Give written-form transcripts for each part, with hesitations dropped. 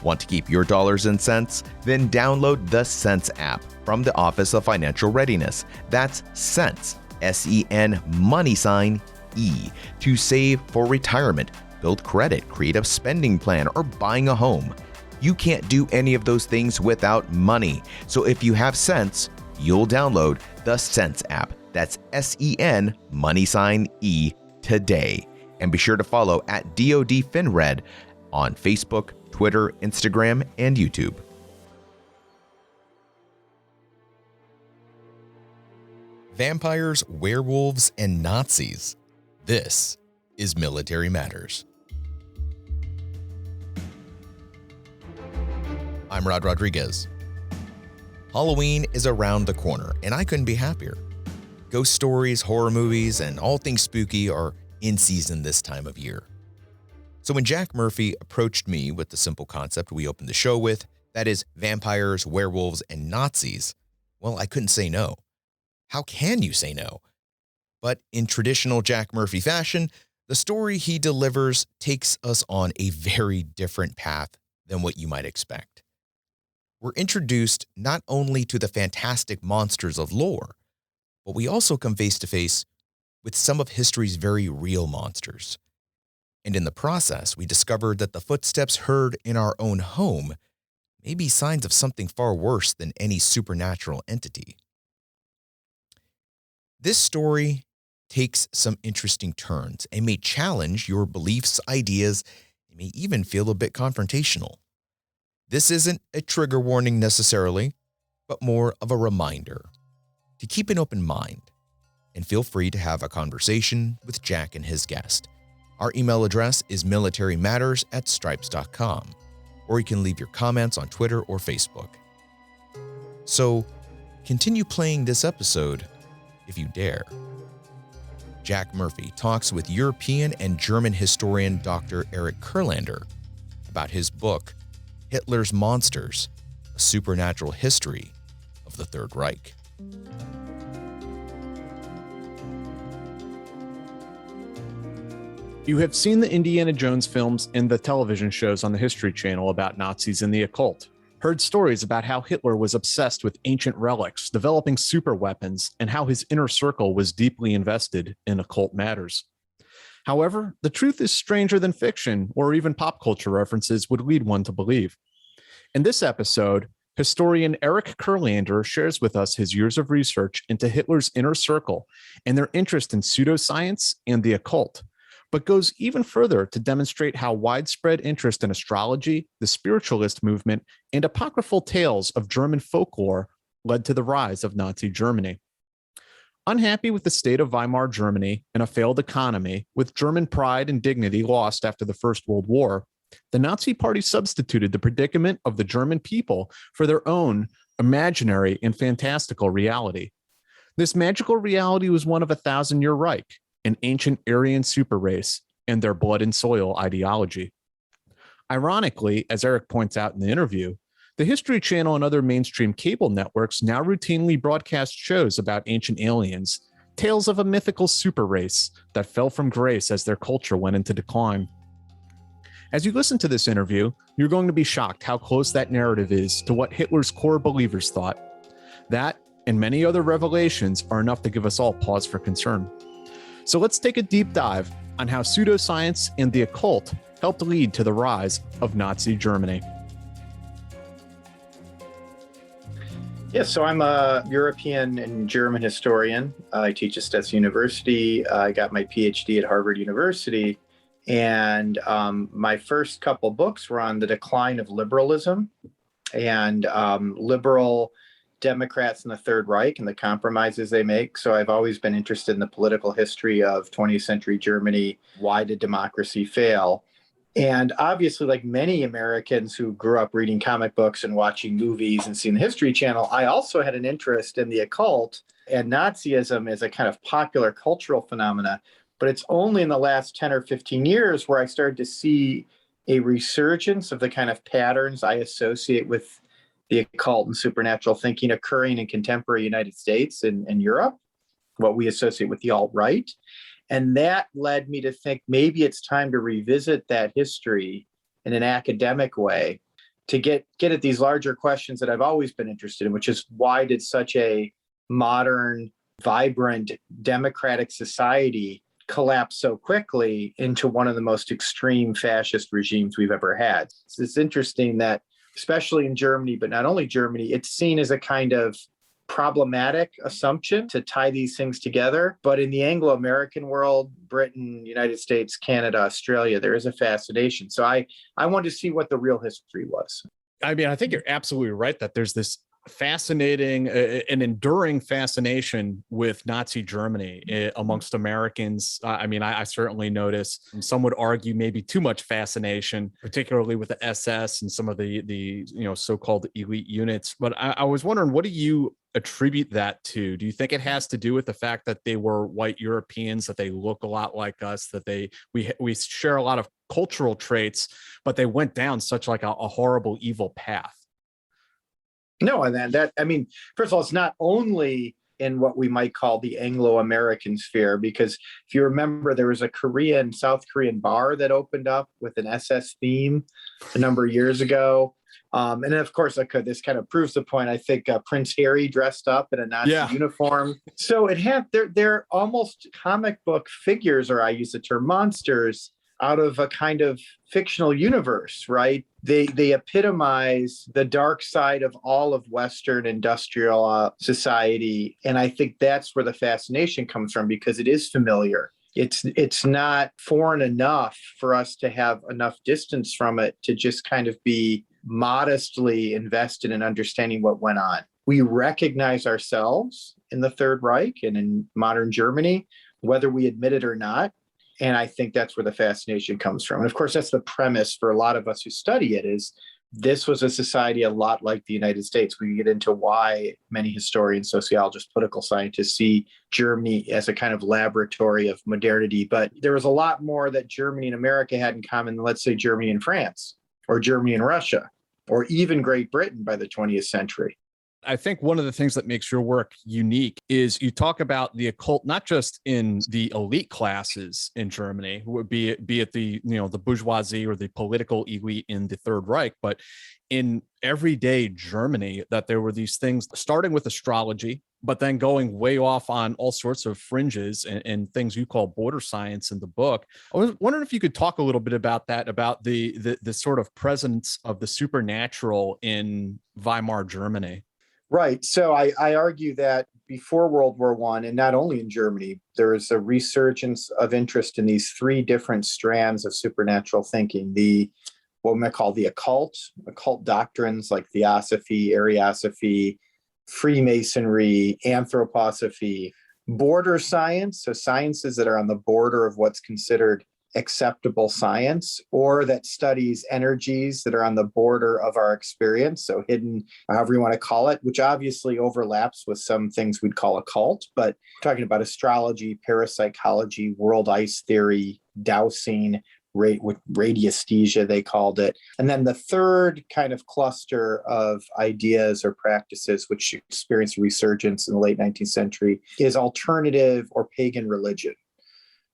Want to keep your dollars and cents? Then download the Sense app from the Office of Financial Readiness. That's Sense, S-E-N, money sign, E, to save for retirement, build credit, create a spending plan, or buying a home. You can't do any of those things without money. So if you have sense, you'll download the Sense app. That's S-E-N, money sign, E, today. And be sure to follow at DoD FinRed on Facebook, Twitter, Instagram, and YouTube. Vampires, werewolves, and Nazis. This is Military Matters. I'm Rod Rodriguez. Halloween is around the corner, and I couldn't be happier. Ghost stories, horror movies, and all things spooky are in season this time of year. So when Jack Murphy approached me with the simple concept we opened the show with, that is vampires, werewolves, and Nazis, well, I couldn't say no. How can you say no? But in traditional Jack Murphy fashion, the story he delivers takes us on a very different path than what you might expect. We're introduced not only to the fantastic monsters of lore, but we also come face to face with some of history's very real monsters. And in the process, we discovered that the footsteps heard in our own home may be signs of something far worse than any supernatural entity. This story takes some interesting turns and may challenge your beliefs, ideas, and may even feel a bit confrontational. This isn't a trigger warning necessarily, but more of a reminder to keep an open mind and feel free to have a conversation with Jack and his guest. Our email address is militarymatters@stripes.com, or you can leave your comments on Twitter or Facebook. So, continue playing this episode if you dare. Jack Murphy talks with European and German historian Dr. Eric Kurlander about his book, Hitler's Monsters, A Supernatural History of the Third Reich. You have seen the Indiana Jones films and the television shows on the History Channel about Nazis and the occult, heard stories about how Hitler was obsessed with ancient relics, developing super weapons, and how his inner circle was deeply invested in occult matters. However, the truth is stranger than fiction or even pop culture references would lead one to believe. In this episode, historian Eric Kurlander shares with us his years of research into Hitler's inner circle and their interest in pseudoscience and the occult, but goes even further to demonstrate how widespread interest in astrology, the spiritualist movement, and apocryphal tales of German folklore led to the rise of Nazi Germany. Unhappy with the state of Weimar Germany and a failed economy, with German pride and dignity lost after the First World War, the Nazi Party substituted the predicament of the German people for their own imaginary and fantastical reality. This magical reality was one of a thousand-year Reich, an ancient Aryan super race, and their blood and soil ideology. Ironically, as Eric points out in the interview, the History Channel and other mainstream cable networks now routinely broadcast shows about ancient aliens, tales of a mythical super race that fell from grace as their culture went into decline. As you listen to this interview, you're going to be shocked how close that narrative is to what Hitler's core believers thought. That, and many other revelations, are enough to give us all pause for concern. So let's take a deep dive on how pseudoscience and the occult helped lead to the rise of Nazi Germany. Yes, so I'm a European and German historian. I teach at Stetson University. I got my PhD at Harvard University. And my first couple books were on the decline of liberalism and liberal Democrats in the Third Reich and the compromises they make. So I've always been interested in the political history of 20th century Germany. Why did democracy fail? And obviously, like many Americans who grew up reading comic books and watching movies and seeing the History Channel, I also had an interest in the occult and Nazism as a kind of popular cultural phenomena. But it's only in the last 10 or 15 years where I started to see a resurgence of the kind of patterns I associate with the occult and supernatural thinking occurring in contemporary United States and Europe, what we associate with the alt-right. And that led me to think maybe it's time to revisit that history in an academic way. to get at these larger questions that I've always been interested in, which is why did such a modern, vibrant, democratic society collapse so quickly into one of the most extreme fascist regimes we've ever had? It's interesting that, especially in Germany, but not only Germany, it's seen as a kind of problematic assumption to tie these things together. But in the Anglo-American world, Britain, United States, Canada, Australia, there is a fascination. So I wanted to see what the real history was. I mean, I think you're absolutely right that there's this fascinating, an enduring fascination with Nazi Germany amongst Americans. I mean, I certainly notice, and some would argue maybe too much fascination, particularly with the SS and some of the so-called elite units. But I was wondering, what do you attribute that to? Do you think it has to do with the fact that they were white Europeans, that they look a lot like us, that we share a lot of cultural traits, but they went down such like a horrible, evil path? No, and I mean, first of all, it's not only in what we might call the Anglo-American sphere, because if you remember, there was a South Korean bar that opened up with an SS theme a number of years ago. And then, of course, this kind of proves the point. I think Prince Harry dressed up in a Nazi uniform. So they're almost comic book figures, or I use the term monsters, out of a kind of fictional universe, right? They epitomize the dark side of all of Western industrial society. And I think that's where the fascination comes from, because it is familiar. It's not foreign enough for us to have enough distance from it to just kind of be modestly invested in understanding what went on. We recognize ourselves in the Third Reich and in modern Germany, whether we admit it or not. And I think that's where the fascination comes from. And of course, that's the premise for a lot of us who study it, is this was a society a lot like the United States. We get into why many historians, sociologists, political scientists see Germany as a kind of laboratory of modernity. But there was a lot more that Germany and America had in common than, let's say, Germany and France, or Germany and Russia, or even Great Britain by the 20th century. I think one of the things that makes your work unique is you talk about the occult, not just in the elite classes in Germany, be it the bourgeoisie or the political elite in the Third Reich, but in everyday Germany, that there were these things starting with astrology, but then going way off on all sorts of fringes and things you call border science in the book. I was wondering if you could talk a little bit about that, about the sort of presence of the supernatural in Weimar Germany. Right. So I argue that before World War I, and not only in Germany, there was a resurgence of interest in these three different strands of supernatural thinking. What we might call the occult doctrines like Theosophy, Ariosophy, Freemasonry, Anthroposophy, border science, so sciences that are on the border of what's considered acceptable science, or that studies energies that are on the border of our experience, so hidden, however you want to call it, which obviously overlaps with some things we'd call occult, but talking about astrology, parapsychology, world ice theory, dowsing, with radiesthesia, they called it. And then the third kind of cluster of ideas or practices which experienced resurgence in the late 19th century is alternative or pagan religion.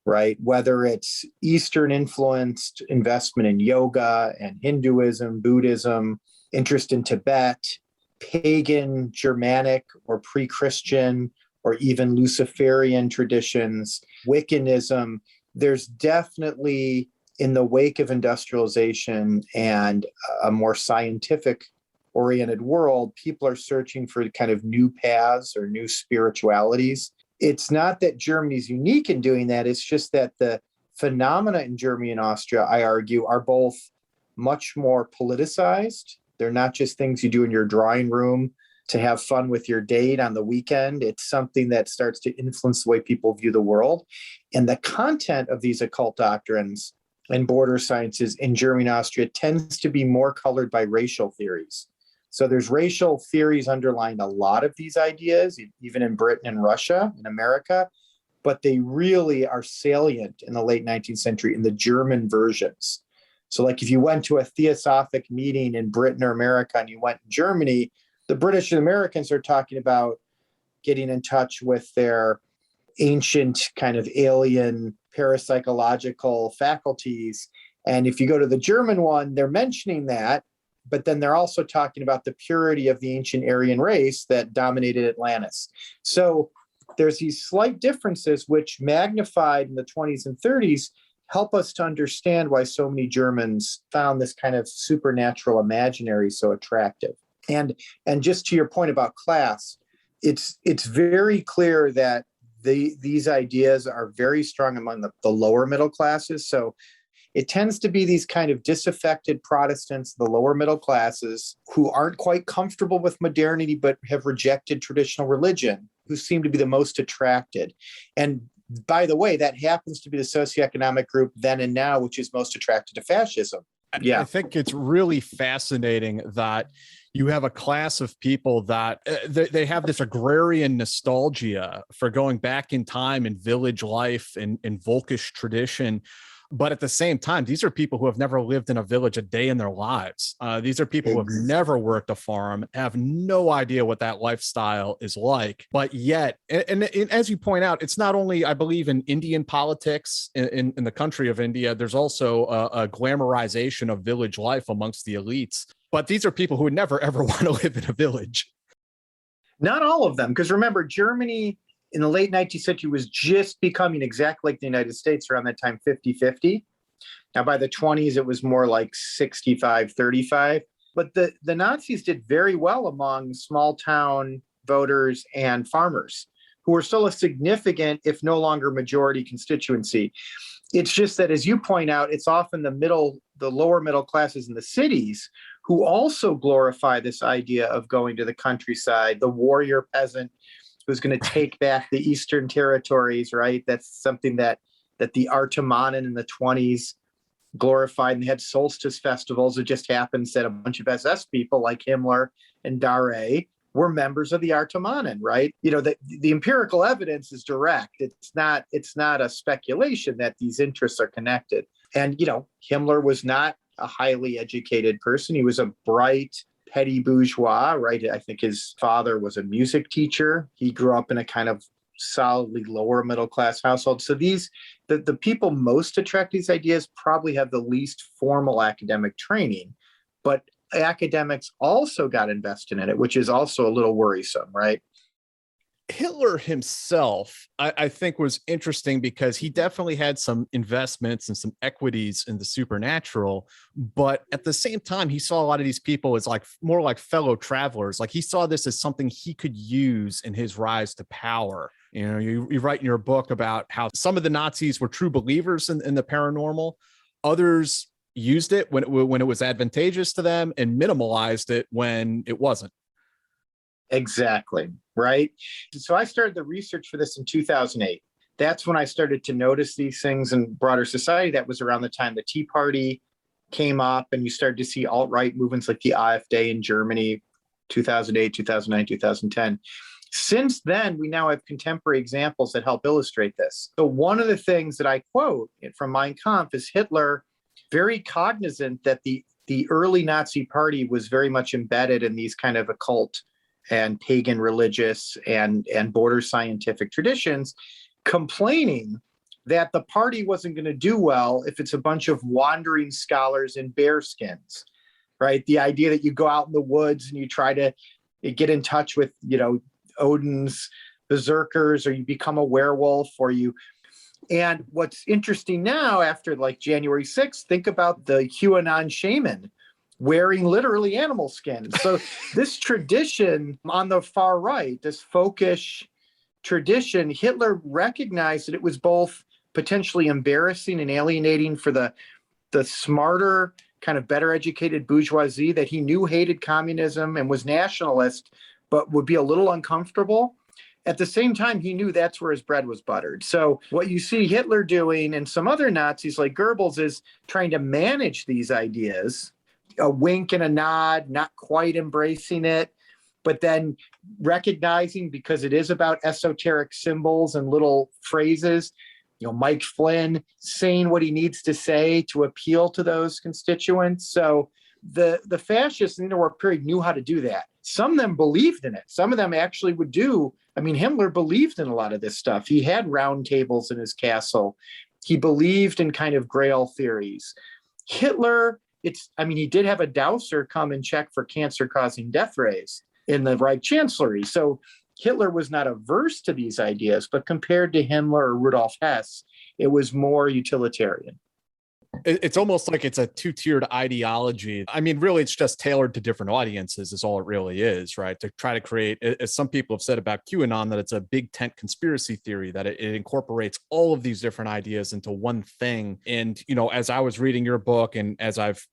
Right? Whether it's Eastern influenced investment in yoga and Hinduism, Buddhism, interest in Tibet, pagan, Germanic or pre-Christian, or even Luciferian traditions, Wiccanism, there's definitely, in the wake of industrialization and a more scientific oriented world, people are searching for kind of new paths or new spiritualities. It's not that Germany's unique in doing that. It's just that the phenomena in Germany and Austria, I argue, are both much more politicized. They're not just things you do in your drawing room to have fun with your date on the weekend. It's something that starts to influence the way people view the world. And the content of these occult doctrines and border sciences in Germany and Austria tends to be more colored by racial theories. So there's racial theories underlying a lot of these ideas, even in Britain and Russia and America, but they really are salient in the late 19th century in the German versions. So like if you went to a theosophic meeting in Britain or America and you went to Germany, the British and Americans are talking about getting in touch with their ancient kind of alien parapsychological faculties. And if you go to the German one, they're mentioning that, but then they're also talking about the purity of the ancient Aryan race that dominated Atlantis. So there's these slight differences which, magnified in the 20s and 30s, help us to understand why so many Germans found this kind of supernatural imaginary so attractive. And just to your point about class, it's very clear that these ideas are very strong among the lower middle classes. So it tends to be these kind of disaffected Protestants, the lower middle classes, who aren't quite comfortable with modernity but have rejected traditional religion, who seem to be the most attracted. And by the way, that happens to be the socioeconomic group then and now, which is most attracted to fascism. Yeah. I think it's really fascinating that you have a class of people that they have this agrarian nostalgia for going back in time and village life and Volkish tradition. But at the same time, these are people who have never lived in a village a day in their lives. These are people who have never worked a farm, have no idea what that lifestyle is like. But yet, and as you point out, it's not only, I believe, in Indian politics in the country of India, there's also a glamorization of village life amongst the elites. But these are people who would never, ever want to live in a village. Not all of them, because remember, Germany in the late 19th century was just becoming exactly like the United States around that time, 50-50. Now, by the 20s, it was more like 65-35. But the Nazis did very well among small town voters and farmers, who were still a significant, if no longer majority constituency. It's just that, as you point out, it's often the lower middle classes in the cities who also glorify this idea of going to the countryside, the warrior peasant who's going to take back the Eastern territories, right? That's something that the Artemannen in the 20s glorified, and they had solstice festivals. It just happens that a bunch of SS people like Himmler and Dare were members of the Artemannen, right? You know, the empirical evidence is direct. It's not a speculation that these interests are connected. And, you know, Himmler was not a highly educated person. He was a bright, petty bourgeois, right? I think his father was a music teacher. He grew up in a kind of solidly lower middle class household. So the people most attracted to these ideas probably have the least formal academic training, but academics also got invested in it, which is also a little worrisome, right? Hitler himself, I think, was interesting because he definitely had some investments and some equities in the supernatural. But at the same time, he saw a lot of these people as like more like fellow travelers. Like he saw this as something he could use in his rise to power. You know, you write in your book about how some of the Nazis were true believers in the paranormal. Others used it when it was advantageous to them and minimalized it when it wasn't. Exactly. Right. So I started the research for this in 2008. That's when I started to notice these things in broader society. That was around the time the Tea Party came up, and you started to see alt-right movements like the AfD in Germany, 2008, 2009, 2010. Since then, we now have contemporary examples that help illustrate this. So one of the things that I quote from Mein Kampf is Hitler, very cognizant that the early Nazi party was very much embedded in these kind of occult and pagan religious and border scientific traditions, complaining that the party wasn't going to do well if it's a bunch of wandering scholars in bearskins, right? The idea that you go out in the woods and you try to get in touch with, you know, Odin's berserkers, or you become a werewolf, or you. And what's interesting now, after like January 6th, think about the QAnon shaman wearing literally animal skins. So this tradition on the far right, this folkish tradition, Hitler recognized that it was both potentially embarrassing and alienating for the smarter, kind of better educated bourgeoisie that he knew hated communism and was nationalist, but would be a little uncomfortable. At the same time, he knew that's where his bread was buttered. So what you see Hitler doing, and some other Nazis like Goebbels, is trying to manage these ideas, a wink and a nod, not quite embracing it, but then recognizing, because it is about esoteric symbols and little phrases, you know, Mike Flynn saying what he needs to say to appeal to those constituents. So the fascists in the interwar period knew how to do that. Some of them believed in it. Some of them actually would do. I mean, Himmler believed in a lot of this stuff. He had round tables in his castle. He believed in kind of Grail theories. Hitler he did have a dowser come and check for cancer-causing death rays in the Reich Chancellery. So Hitler was not averse to these ideas, but compared to Himmler or Rudolf Hess, it was more utilitarian. It's almost like it's a two-tiered ideology. I mean, really, it's just tailored to different audiences is all it really is, right? To try to create, as some people have said about QAnon, that it's a big tent conspiracy theory, that it incorporates all of these different ideas into one thing. And, as I was reading your book and as I've,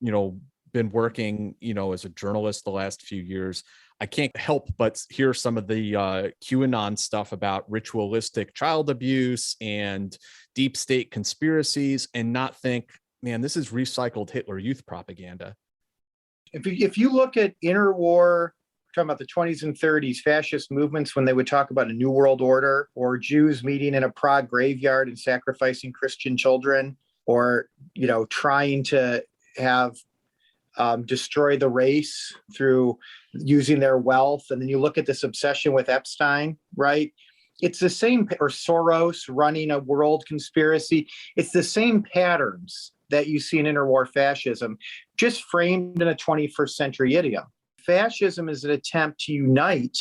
been working, as a journalist the last few years, I can't help but hear some of the QAnon stuff about ritualistic child abuse and deep state conspiracies and not think, man, this is recycled Hitler Youth propaganda. If you look at interwar, talking about the 20s and 30s, fascist movements, when they would talk about a new world order or Jews meeting in a Prague graveyard and sacrificing Christian children, or, trying to have destroy the race through using their wealth. And then you look at this obsession with Epstein, right? It's the same, or Soros running a world conspiracy. It's the same patterns that you see in interwar fascism, just framed in a 21st century idiom. Fascism is an attempt to unite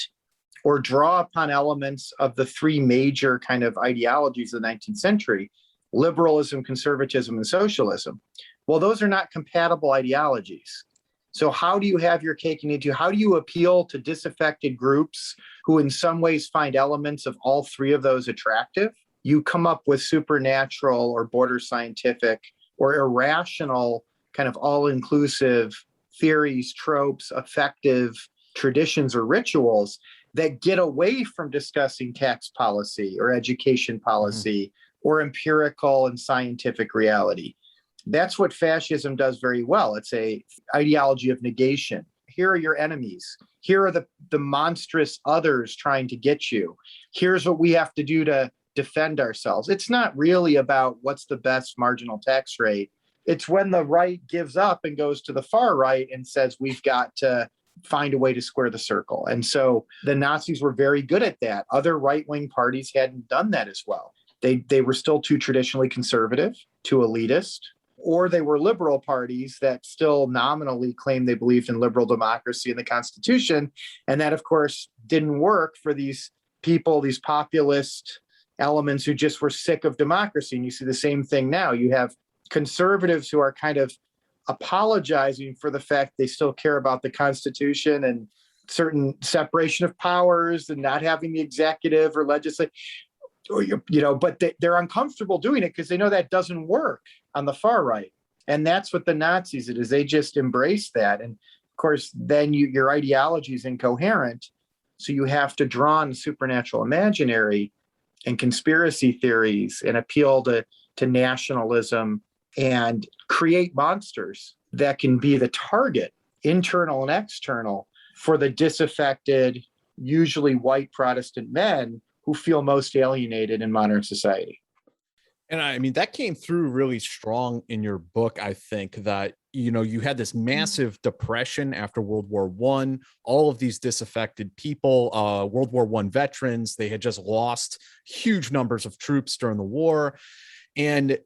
or draw upon elements of the three major kind of ideologies of the 19th century: liberalism, conservatism, and socialism. Well, those are not compatible ideologies. So how do you have your cake and eat it? How do you appeal to disaffected groups who in some ways find elements of all three of those attractive? You come up with supernatural or border scientific or irrational kind of all-inclusive theories, tropes, effective traditions or rituals that get away from discussing tax policy or education policy or empirical and scientific reality. That's what fascism does very well. It's a ideology of negation. Here are your enemies. Here are the monstrous others trying to get you. Here's what we have to do to defend ourselves. It's not really about what's the best marginal tax rate. It's when the right gives up and goes to the far right and says, we've got to find a way to square the circle. And so the Nazis were very good at that. Other right-wing parties hadn't done that as well. They were still too traditionally conservative, too elitist, or they were liberal parties that still nominally claimed they believed in liberal democracy and the Constitution. And that, of course, didn't work for these people, these populist elements who just were sick of democracy. And you see the same thing now. You have conservatives who are kind of apologizing for the fact they still care about the Constitution and certain separation of powers and not having the executive or legislative, but they're uncomfortable doing it because they know that doesn't work on the far right. And that's what the Nazis did, is they just embraced that. And of course, then your ideology is incoherent. So you have to draw on supernatural imaginary and conspiracy theories and appeal to nationalism and create monsters that can be the target, internal and external, for the disaffected, usually white Protestant men who feel most alienated in modern society. And I mean, that came through really strong in your book. I think that, you had this massive depression after World War I, all of these disaffected people, World War I veterans, they had just lost huge numbers of troops during the war. And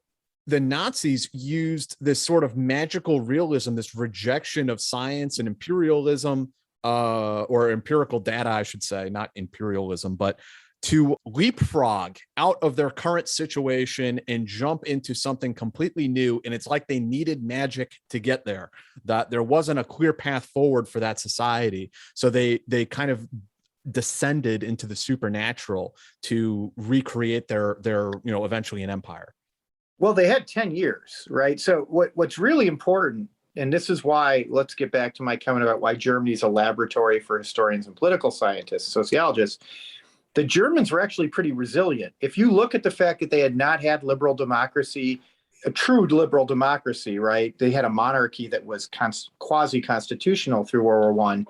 the Nazis used this sort of magical realism, this rejection of science and imperialism, or empirical data, I should say, not imperialism, but to leapfrog out of their current situation and jump into something completely new. And it's like they needed magic to get there, that there wasn't a clear path forward for that society. So they kind of descended into the supernatural to recreate their eventually an empire. Well, they had 10 years, right? So what's really important, and this is why, let's get back to my comment about why Germany is a laboratory for historians and political scientists, sociologists. The Germans were actually pretty resilient. If you look at the fact that they had not had liberal democracy, a true liberal democracy, right? They had a monarchy that was quasi-constitutional through World War I.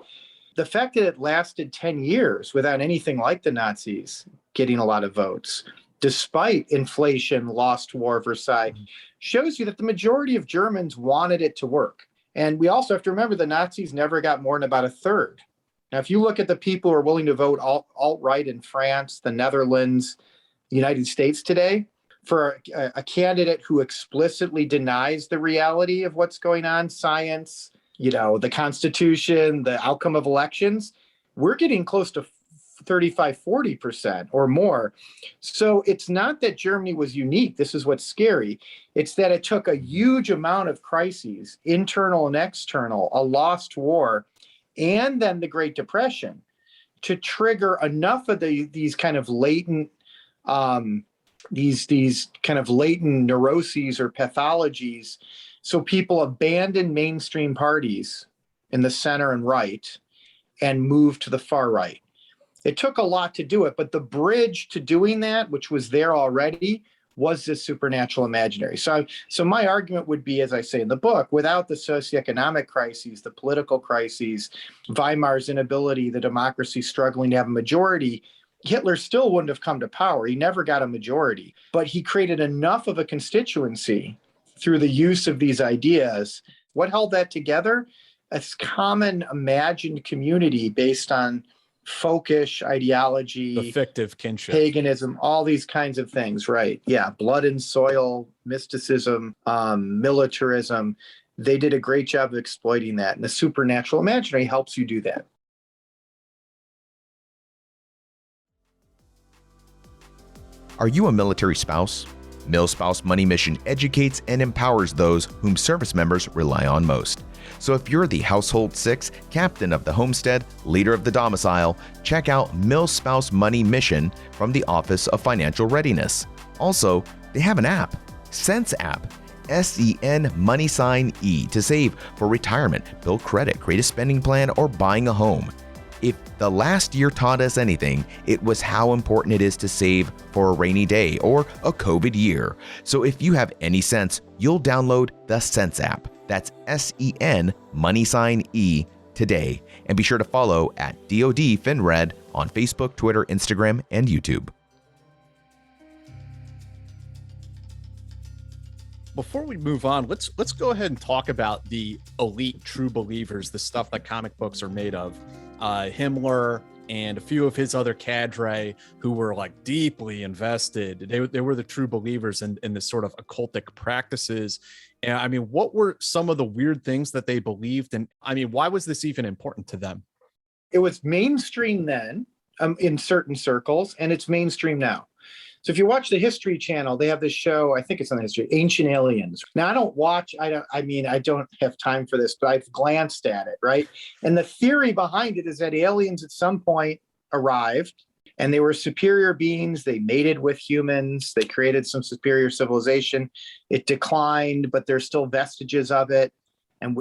The fact that it lasted 10 years without anything like the Nazis getting a lot of votes, despite inflation, lost war, Versailles, shows you that the majority of Germans wanted it to work. And we also have to remember the Nazis never got more than about a third. Now, if you look at the people who are willing to vote alt-right in France, the Netherlands, the United States today, for a candidate who explicitly denies the reality of what's going on, science, the Constitution, the outcome of elections, we're getting close to 35-40% or more. So it's not that Germany was unique. This is what's scary. It's that it took a huge amount of crises, internal and external, a lost war, and then the Great Depression to trigger enough of these kind of latent these kind of latent neuroses or pathologies. So people abandon mainstream parties in the center and right and move to the far right. It took a lot to do it, but the bridge to doing that, which was there already, was this supernatural imaginary. So my argument would be, as I say in the book, without the socioeconomic crises, the political crises, Weimar's inability, the democracy struggling to have a majority, Hitler still wouldn't have come to power. He never got a majority, but he created enough of a constituency through the use of these ideas. What held that together? A common imagined community based on folkish ideology, The fictive kinship, paganism, all these kinds of things, right? Yeah, blood and soil, mysticism, militarism. They did a great job of exploiting that, and the supernatural imaginary helps you do that. Are you a military spouse? MilSpouse Money Mission educates and empowers those whom service members rely on most. So if you're the household 6, captain of the homestead, leader of the domicile, check out MilSpouse Money Mission from the Office of Financial Readiness. Also, they have an app, Sense app, SEN money sign E, to save for retirement, build credit, create a spending plan, or buying a home. If the last year taught us anything, it was how important it is to save for a rainy day or a COVID year. So if you have any sense, you'll download the Sense app. That's SEN money sign E today. And be sure to follow at DoD FinRed on Facebook, Twitter, Instagram, and YouTube. Before we move on, let's go ahead and talk about the elite true believers, the stuff that comic books are made of. Himmler and a few of his other cadre who were like deeply invested. They were the true believers in this sort of occultic practices. And I mean, what were some of the weird things that they believed? And I mean, why was this even important to them? It was mainstream then in certain circles, and it's mainstream now. So if you watch the History Channel, they have this show, I think it's on the History, Ancient Aliens. Now, I don't have time for this, but I've glanced at it, right? And the theory behind it is that aliens at some point arrived and they were superior beings. They mated with humans. They created some superior civilization. It declined, but there's still vestiges of it. And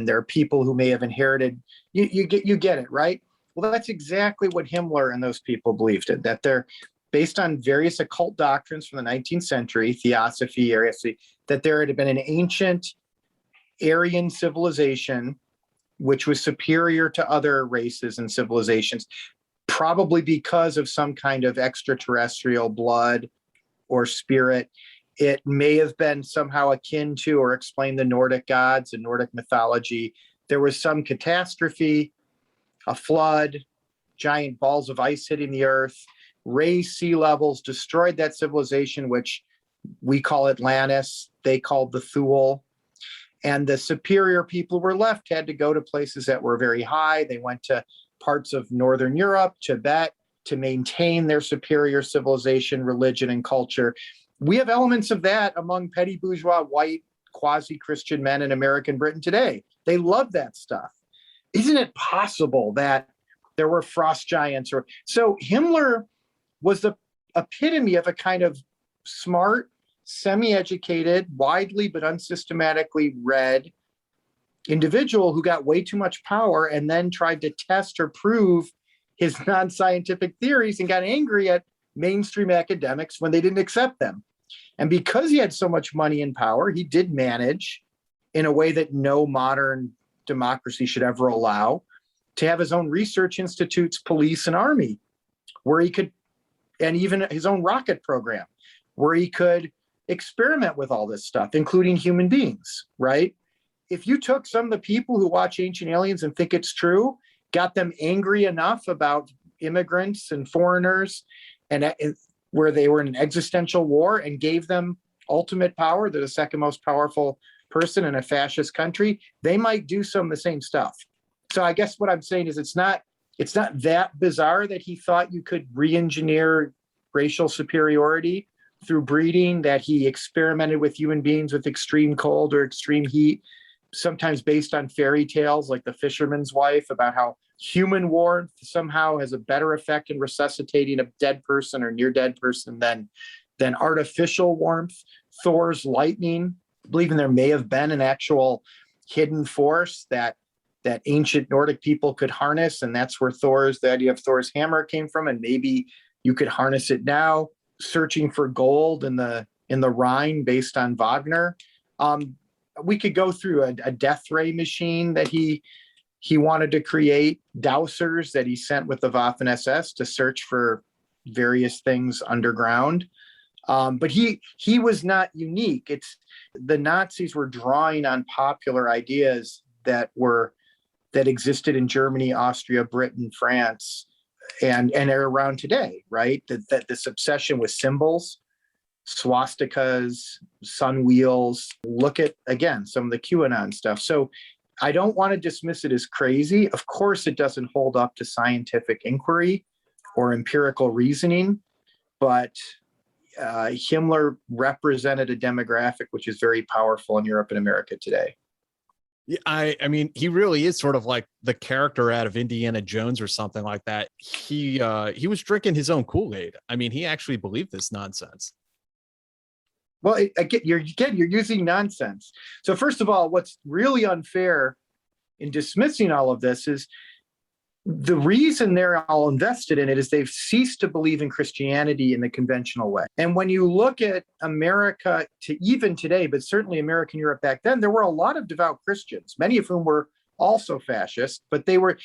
there are people who may have inherited. You get it, right? Well, that's exactly what Himmler and those people believed in, that they're based on various occult doctrines from the 19th century, theosophy, Arianism, that there had been an ancient Aryan civilization which was superior to other races and civilizations, probably because of some kind of extraterrestrial blood or spirit. It may have been somehow akin to or explain the Nordic gods and Nordic mythology. There was some catastrophe, a flood, giant balls of ice hitting the earth, raised sea levels, destroyed that civilization, which we call Atlantis, they called the Thule. And the superior people who were left had to go to places that were very high. They went to parts of Northern Europe, Tibet, to maintain their superior civilization, religion, and culture. We have elements of that among petty bourgeois, white, quasi-Christian men in American Britain today. They love that stuff. Isn't it possible that there were frost giants? So Himmler was the epitome of a kind of smart, semi-educated, widely but unsystematically read individual who got way too much power and then tried to test or prove his non-scientific theories and got angry at mainstream academics when they didn't accept them. And because he had so much money and power, he did manage, in a way that no modern democracy should ever allow, to have his own research institutes, police, and army, where he could, and even his own rocket program, where he could experiment with all this stuff, including human beings, right? If you took some of the people who watch Ancient Aliens and think it's true, got them angry enough about immigrants and foreigners, and where they were in an existential war and gave them ultimate power. They're the second most powerful person in a fascist country. They might do some of the same stuff. So I guess what I'm saying is it's not that bizarre that he thought you could re-engineer racial superiority through breeding, that he experimented with human beings with extreme cold or extreme heat, sometimes based on fairy tales like The Fisherman's Wife, about how human warmth somehow has a better effect in resuscitating a dead person or near dead person than artificial warmth. Thor's lightning, believing there may have been an actual hidden force that ancient Nordic people could harness, and that's where the idea of Thor's hammer came from, and maybe you could harness it now. Searching for gold in the Rhine based on Wagner. We could go through a death ray machine that he wanted to create, dowsers that he sent with the Waffen SS to search for various things underground. But he was not unique. It's the Nazis were drawing on popular ideas that existed in Germany, Austria, Britain, France, and are around today, right? That this obsession with symbols, swastikas, sun wheels. Look at, again, some of the QAnon stuff. So I don't want to dismiss it as crazy. Of course, it doesn't hold up to scientific inquiry or empirical reasoning, but Himmler represented a demographic which is very powerful in Europe and America today. Yeah, I mean, he really is sort of like the character out of Indiana Jones or something like that. He was drinking his own Kool-Aid. I mean, he actually believed this nonsense. Well, you're using nonsense. So first of all, what's really unfair in dismissing all of this is the reason they're all invested in it is they've ceased to believe in Christianity in the conventional way. And when you look at America to even today, but certainly American Europe back then, there were a lot of devout Christians, many of whom were also fascist, but they were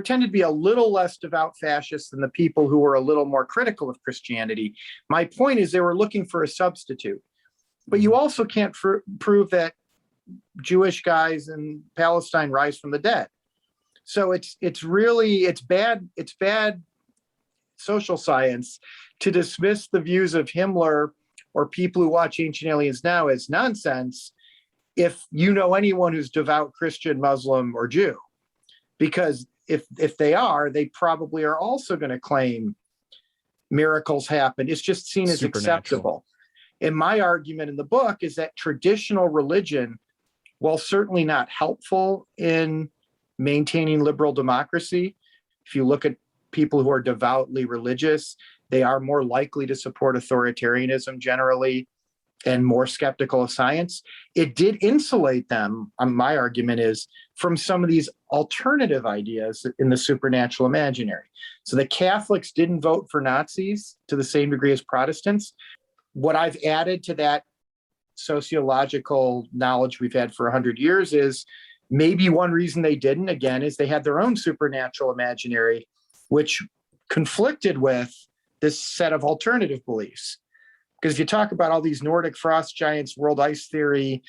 tended to be a little less devout fascists than the people who were a little more critical of Christianity. My point is they were looking for a substitute. But you also can't prove that Jewish guys in Palestine rise from the dead. So it's bad social science to dismiss the views of Himmler or people who watch Ancient Aliens now as nonsense if you know anyone who's devout Christian, Muslim, or Jew. Because if they are, they probably are also going to claim miracles happen. It's just seen as acceptable. And my argument in the book is that traditional religion, while certainly not helpful in maintaining liberal democracy, if you look at people who are devoutly religious, they are more likely to support authoritarianism generally and more skeptical of science. It did insulate them, my argument is, from some of these alternative ideas in the supernatural imaginary. So the Catholics didn't vote for Nazis to the same degree as Protestants. What I've added to that sociological knowledge we've had for 100 years is maybe one reason they didn't, again, is they had their own supernatural imaginary, which conflicted with this set of alternative beliefs. Because if you talk about all these Nordic frost giants, world ice theory,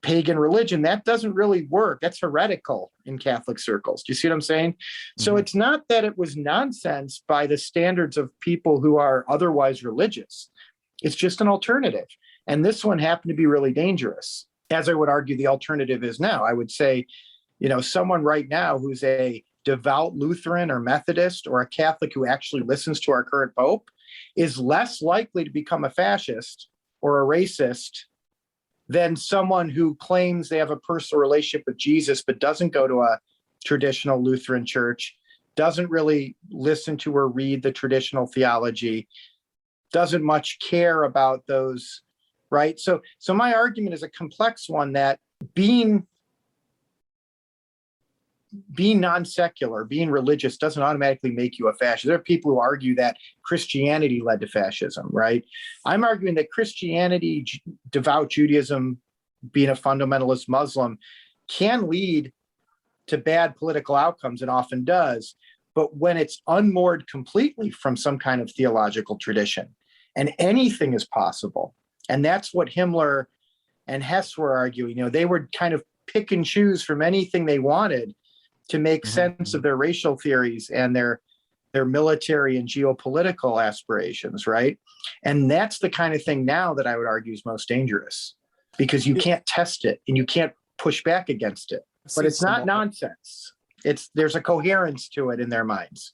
pagan religion, that doesn't really work. That's heretical in Catholic circles. Do you see what I'm saying? Mm-hmm. So it's not that it was nonsense by the standards of people who are otherwise religious. It's just an alternative. And this one happened to be really dangerous. As I would argue the alternative is now. I would say, someone right now who's a devout Lutheran or Methodist or a Catholic who actually listens to our current Pope is less likely to become a fascist or a racist than someone who claims they have a personal relationship with Jesus but doesn't go to a traditional Lutheran church, doesn't really listen to or read the traditional theology, doesn't much care about those. Right. So my argument is a complex one, that being non-secular, being religious doesn't automatically make you a fascist. There are people who argue that Christianity led to fascism. Right. I'm arguing that Christianity, devout Judaism, being a fundamentalist Muslim, can lead to bad political outcomes and often does. But when it's unmoored completely from some kind of theological tradition, and anything is possible. And that's what Himmler and Hess were arguing. They would kind of pick and choose from anything they wanted to make sense of their racial theories and their their military and geopolitical aspirations, right? And that's the kind of thing now that I would argue is most dangerous, because you can't test it and you can't push back against it. But it's not nonsense. There's a coherence to it in their minds.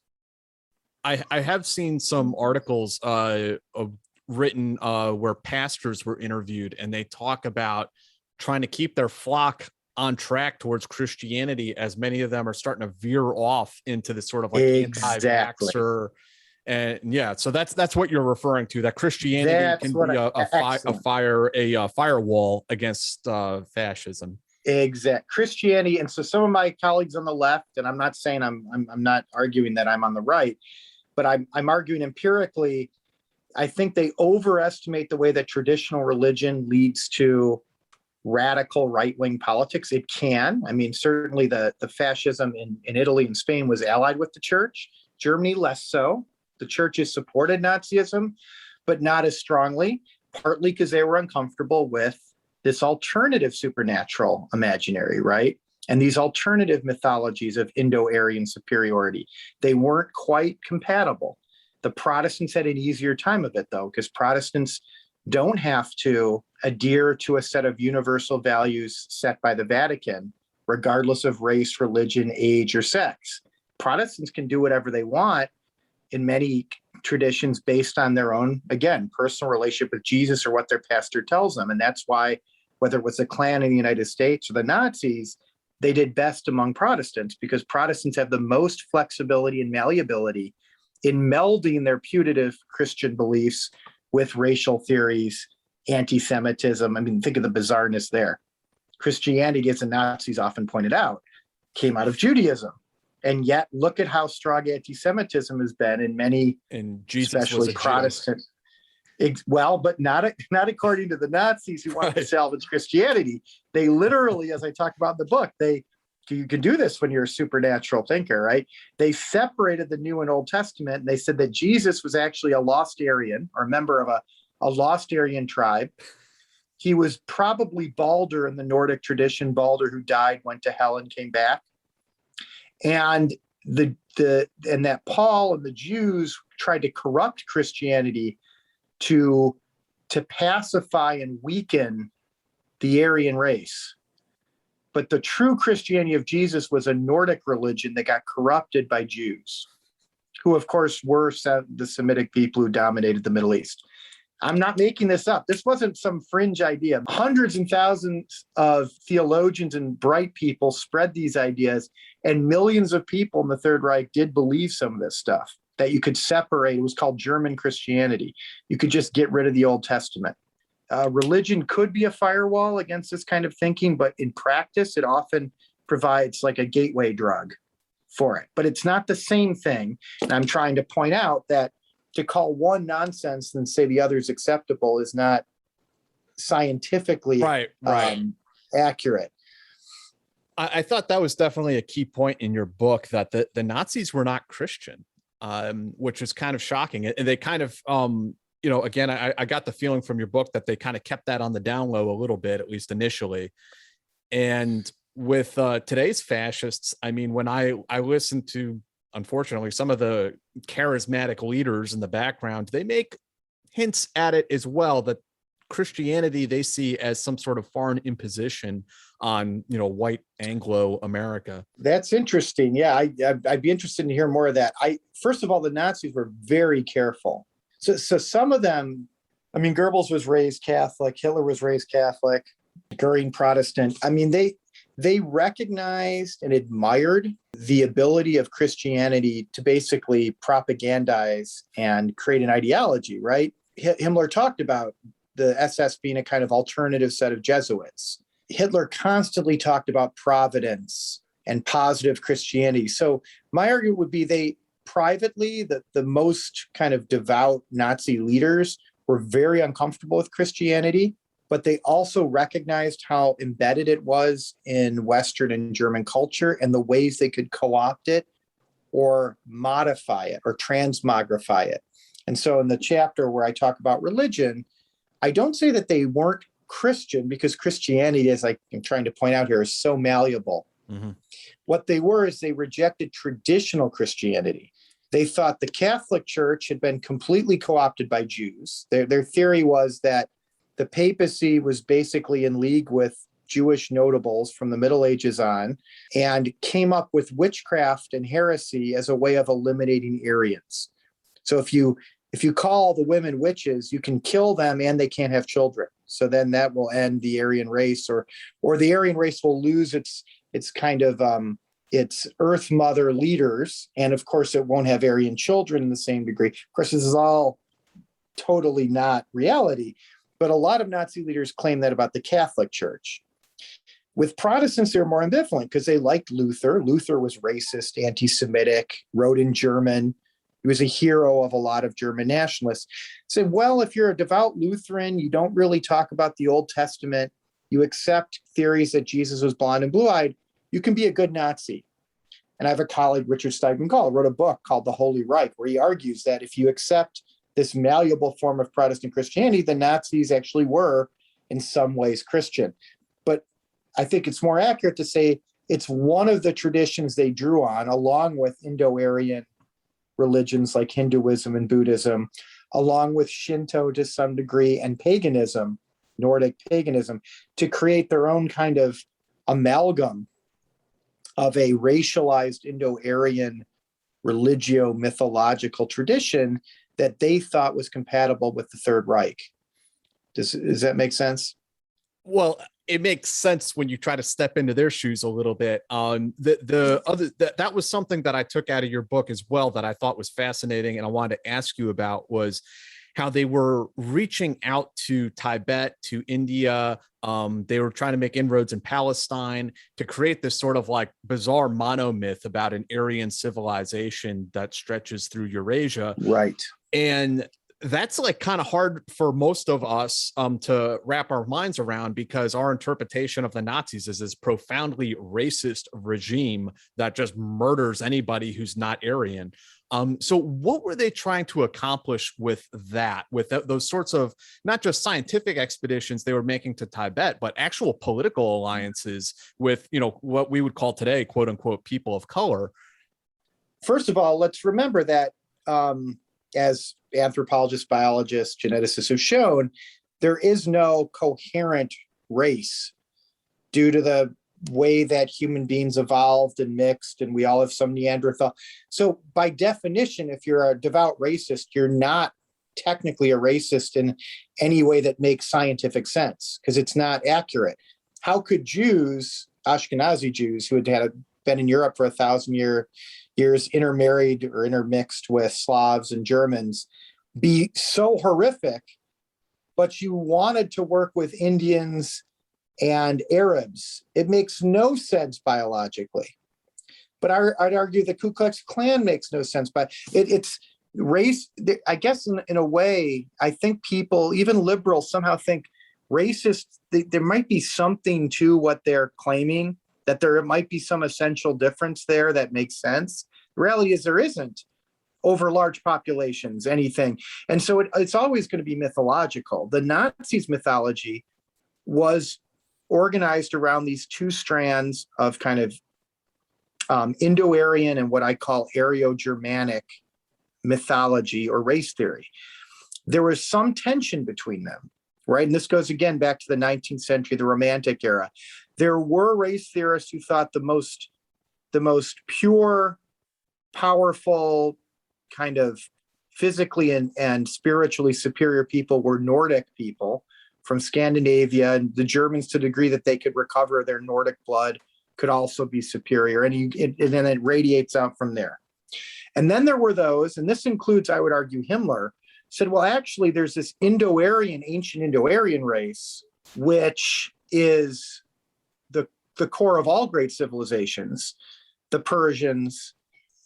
I have seen some articles written where pastors were interviewed, and they talk about trying to keep their flock on track towards Christianity, as many of them are starting to veer off into this sort of like anti-vaxxer. And yeah, so that's what you're referring to, that Christianity can be a firewall against fascism. Exact Christianity. And so some of my colleagues on the left, and I'm not saying I'm not arguing that I'm on the right, but I'm arguing empirically, I think they overestimate the way that traditional religion leads to radical right-wing politics. It can. I mean, certainly the fascism in Italy and Spain was allied with the church. Germany, less so. The churches supported Nazism, but not as strongly, partly because they were uncomfortable with this alternative supernatural imaginary, right? And these alternative mythologies of Indo-Aryan superiority. They weren't quite compatible. The Protestants had an easier time of it, though, because Protestants don't have to adhere to a set of universal values set by the Vatican, regardless of race, religion, age, or sex. Protestants can do whatever they want in many traditions based on their own, again, personal relationship with Jesus or what their pastor tells them. And that's why, whether it was the Klan in the United States or the Nazis, they did best among Protestants, because Protestants have the most flexibility and malleability in melding their putative Christian beliefs with racial theories, anti-Semitism. I mean, think of the bizarreness there. Christianity, as the Nazis often pointed out, came out of Judaism. And yet look at how strong anti-Semitism has been in many, especially Protestant. Well, but not according to the Nazis who wanted to salvage Christianity. They literally, as I talk about in the book, you can do this when you're a supernatural thinker, right? They separated the New and Old Testament, and they said that Jesus was actually a lost Aryan, or a member of a lost Aryan tribe. He was probably Balder in the Nordic tradition, Balder who died, went to hell, and came back. And that Paul and the Jews tried to corrupt Christianity to pacify and weaken the Aryan race. But the true Christianity of Jesus was a Nordic religion that got corrupted by Jews, who, of course, were the Semitic people who dominated the Middle East. I'm not making this up. This wasn't some fringe idea. Hundreds and thousands of theologians and bright people spread these ideas, and millions of people in the Third Reich did believe some of this stuff, that you could separate. It was called German Christianity. You could just get rid of the Old Testament. Religion could be a firewall against this kind of thinking, but in practice, it often provides like a gateway drug for it. But it's not the same thing. And I'm trying to point out that to call one nonsense and say the other is acceptable is not scientifically accurate. I thought that was definitely a key point in your book, that the Nazis were not Christian, which is kind of shocking. And they kind of, again, I got the feeling from your book that they kind of kept that on the down low a little bit, at least initially. And with today's fascists, I mean, when I listen to, unfortunately, some of the charismatic leaders in the background, they make hints at it as well, that Christianity they see as some sort of foreign imposition on, white Anglo America. That's interesting. Yeah, I'd be interested to hear more of that. First of all, the Nazis were very careful. So some of them, I mean, Goebbels was raised Catholic, Hitler was raised Catholic, Goering Protestant. I mean, they recognized and admired the ability of Christianity to basically propagandize and create an ideology, right? Himmler talked about the SS being a kind of alternative set of Jesuits. Hitler constantly talked about providence and positive Christianity. So my argument would be the most kind of devout Nazi leaders were very uncomfortable with Christianity, but they also recognized how embedded it was in Western and German culture and the ways they could co-opt it or modify it or transmogrify it. And so in the chapter where I talk about religion, I don't say that they weren't Christian, because Christianity, as I'm trying to point out here, is so malleable. Mm-hmm. What they were is they rejected traditional Christianity. They thought the Catholic Church had been completely co-opted by Jews. Their theory was that the papacy was basically in league with Jewish notables from the Middle Ages on, and came up with witchcraft and heresy as a way of eliminating Arians. So if you call the women witches, you can kill them and they can't have children. So then that will end the Aryan race, or the Aryan race will lose its kind of its Earth Mother leaders, and of course it won't have Aryan children in the same degree. Of course, this is all totally not reality, but a lot of Nazi leaders claim that about the Catholic Church. With Protestants, they're more ambivalent because they liked Luther. Luther was racist, anti-Semitic, wrote in German. He was a hero of a lot of German nationalists. Said, well, if you're a devout Lutheran, you don't really talk about the Old Testament, you accept theories that Jesus was blonde and blue-eyed, you can be a good Nazi. And I have a colleague, Richard Steigman-Gall, wrote a book called The Holy Reich, where he argues that if you accept this malleable form of Protestant Christianity, the Nazis actually were in some ways Christian. But I think it's more accurate to say it's one of the traditions they drew on, along with Indo-Aryan religions like Hinduism and Buddhism, along with Shinto to some degree, and paganism, Nordic paganism, to create their own kind of amalgam of a racialized Indo-Aryan religio-mythological tradition that they thought was compatible with the Third Reich. Does that make sense? Well, it makes sense when you try to step into their shoes a little bit. That was something that I took out of your book as well that I thought was fascinating, and I wanted to ask you about was how they were reaching out to Tibet, to India. They were trying to make inroads in Palestine to create this sort of like bizarre monomyth about an Aryan civilization that stretches through Eurasia. Right. And that's like kind of hard for most of us to wrap our minds around, because our interpretation of the Nazis is this profoundly racist regime that just murders anybody who's not Aryan. So what were they trying to accomplish with that, with those sorts of not just scientific expeditions they were making to Tibet, but actual political alliances with, what we would call today, quote unquote, people of color? First of all, let's remember that as anthropologists, biologists, geneticists have shown, there is no coherent race due to the way that human beings evolved and mixed, and we all have some Neanderthal. So by definition, if you're a devout racist, you're not technically a racist in any way that makes scientific sense, because it's not accurate. How could Jews, Ashkenazi Jews, who had been in Europe for 1,000 years, intermarried or intermixed with Slavs and Germans, be so horrific, but you wanted to work with Indians and Arabs? It makes no sense biologically. But I'd argue the Ku Klux Klan makes no sense. But it's race. I guess in a way, I think people, even liberals, somehow think racist. There might be something to what they're claiming, that there might be some essential difference there that makes sense. The reality is there isn't over large populations, anything. And so it's always going to be mythological. The Nazis' mythology was organized around these two strands of kind of Indo-Aryan and what I call Aryo-Germanic mythology or race theory. There was some tension between them, right? And this goes again back to the 19th century, the Romantic era. There were race theorists who thought the most pure, powerful, kind of physically and spiritually superior people were Nordic people from Scandinavia, and the Germans, to the degree that they could recover their Nordic blood, could also be superior. And then it radiates out from there. And then there were those, and this includes, I would argue, Himmler, said, well, actually, there's this Indo-Aryan, ancient Indo-Aryan race, which is the core of all great civilizations, the Persians,